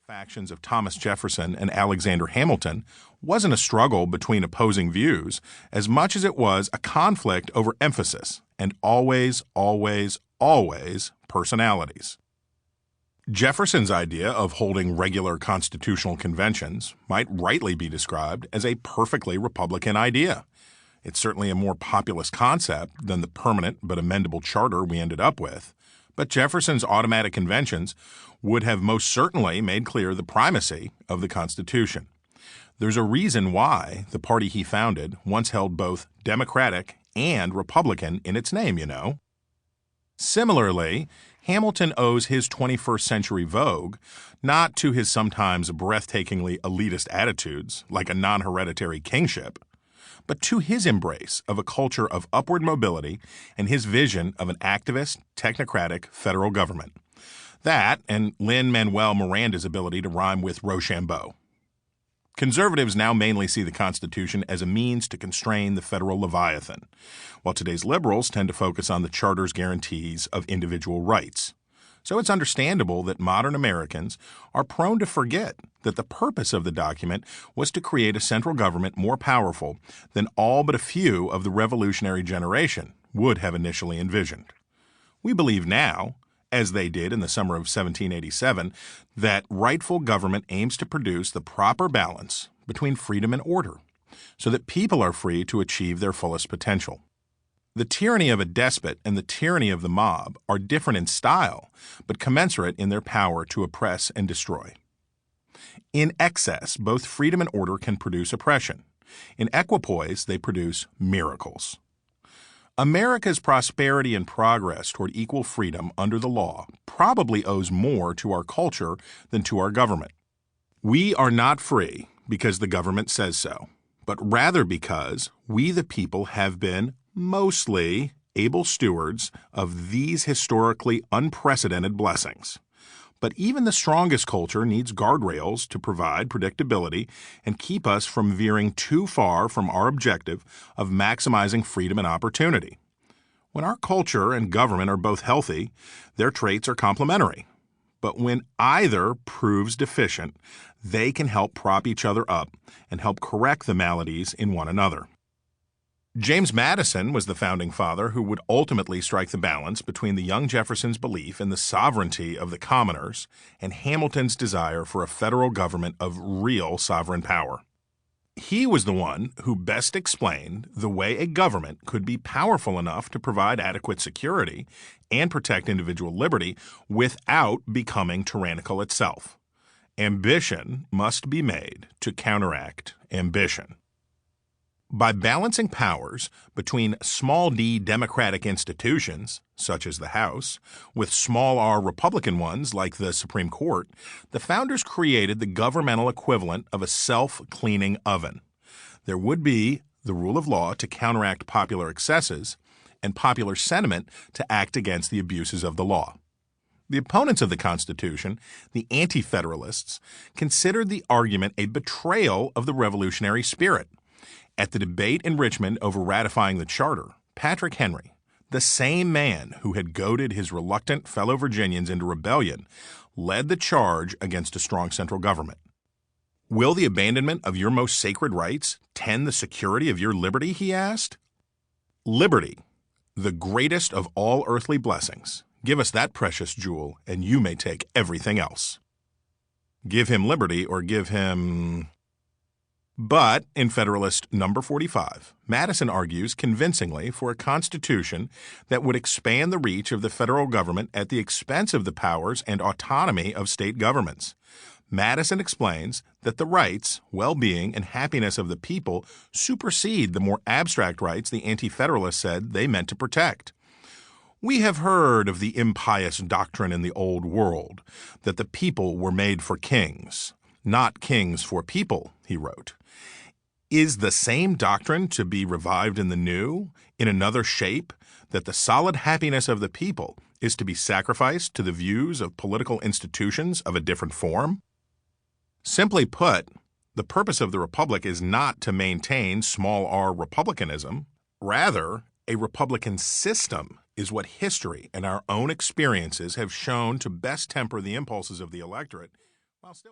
factions of Thomas Jefferson and Alexander Hamilton wasn't a struggle between opposing views as much as it was a conflict over emphasis and always personalities. Jefferson's idea of holding regular constitutional conventions might rightly be described as a perfectly Republican idea. It's certainly a more populist concept than the permanent but amendable charter we ended up with, but Jefferson's automatic conventions would have most certainly made clear the primacy of the Constitution. There's a reason why the party he founded once held both Democratic and Republican in its name, you know. Similarly, Hamilton owes his 21st century vogue not to his sometimes breathtakingly elitist attitudes, like a non-hereditary kingship, but to his embrace of a culture of upward mobility and his vision of an activist, technocratic federal government. That and Lin-Manuel Miranda's ability to rhyme with Rochambeau. Conservatives now mainly see the Constitution as a means to constrain the federal leviathan, while today's liberals tend to focus on the Charter's guarantees of individual rights. So it's understandable that modern Americans are prone to forget that the purpose of the document was to create a central government more powerful than all but a few of the revolutionary generation would have initially envisioned. We believe now, as they did in the summer of 1787, that rightful government aims to produce the proper balance between freedom and order, so that people are free to achieve their fullest potential. The tyranny of a despot and the tyranny of the mob are different in style, but commensurate in their power to oppress and destroy. In excess, both freedom and order can produce oppression. In equipoise, they produce miracles. America's prosperity and progress toward equal freedom under the law probably owes more to our culture than to our government. We are not free because the government says so, but rather because we the people have been mostly able stewards of these historically unprecedented blessings. But even the strongest culture needs guardrails to provide predictability and keep us from veering too far from our objective of maximizing freedom and opportunity. When our culture and government are both healthy, their traits are complementary. But when either proves deficient, they can help prop each other up and help correct the maladies in one another. James Madison was the founding father who would ultimately strike the balance between the young Jefferson's belief in the sovereignty of the commoners and Hamilton's desire for a federal government of real sovereign power. He was the one who best explained the way a government could be powerful enough to provide adequate security and protect individual liberty without becoming tyrannical itself. Ambition must be made to counteract ambition. By balancing powers between small d democratic institutions, such as the House, with small r Republican ones like the Supreme Court, the founders created the governmental equivalent of a self-cleaning oven. There would be the rule of law to counteract popular excesses and popular sentiment to act against the abuses of the law. The opponents of the Constitution, the Anti-Federalists, considered the argument a betrayal of the revolutionary spirit. At the debate in Richmond over ratifying the charter, Patrick Henry, the same man who had goaded his reluctant fellow Virginians into rebellion, led the charge against a strong central government. Will the abandonment of your most sacred rights tend the security of your liberty, he asked. Liberty, the greatest of all earthly blessings. Give us that precious jewel, and you may take everything else. Give him liberty or give him... But in Federalist number 45, Madison argues convincingly for a constitution that would expand the reach of the federal government at the expense of the powers and autonomy of state governments. Madison explains that the rights, well-being, and happiness of the people supersede the more abstract rights the Anti-Federalists said they meant to protect. We have heard of the impious doctrine in the Old World that the people were made for kings, not kings for people, he wrote. Is the same doctrine to be revived in the New, in another shape, that the solid happiness of the people is to be sacrificed to the views of political institutions of a different form? Simply put, the purpose of the Republic is not to maintain small r republicanism. Rather, a Republican system is what history and our own experiences have shown to best temper the impulses of the electorate while still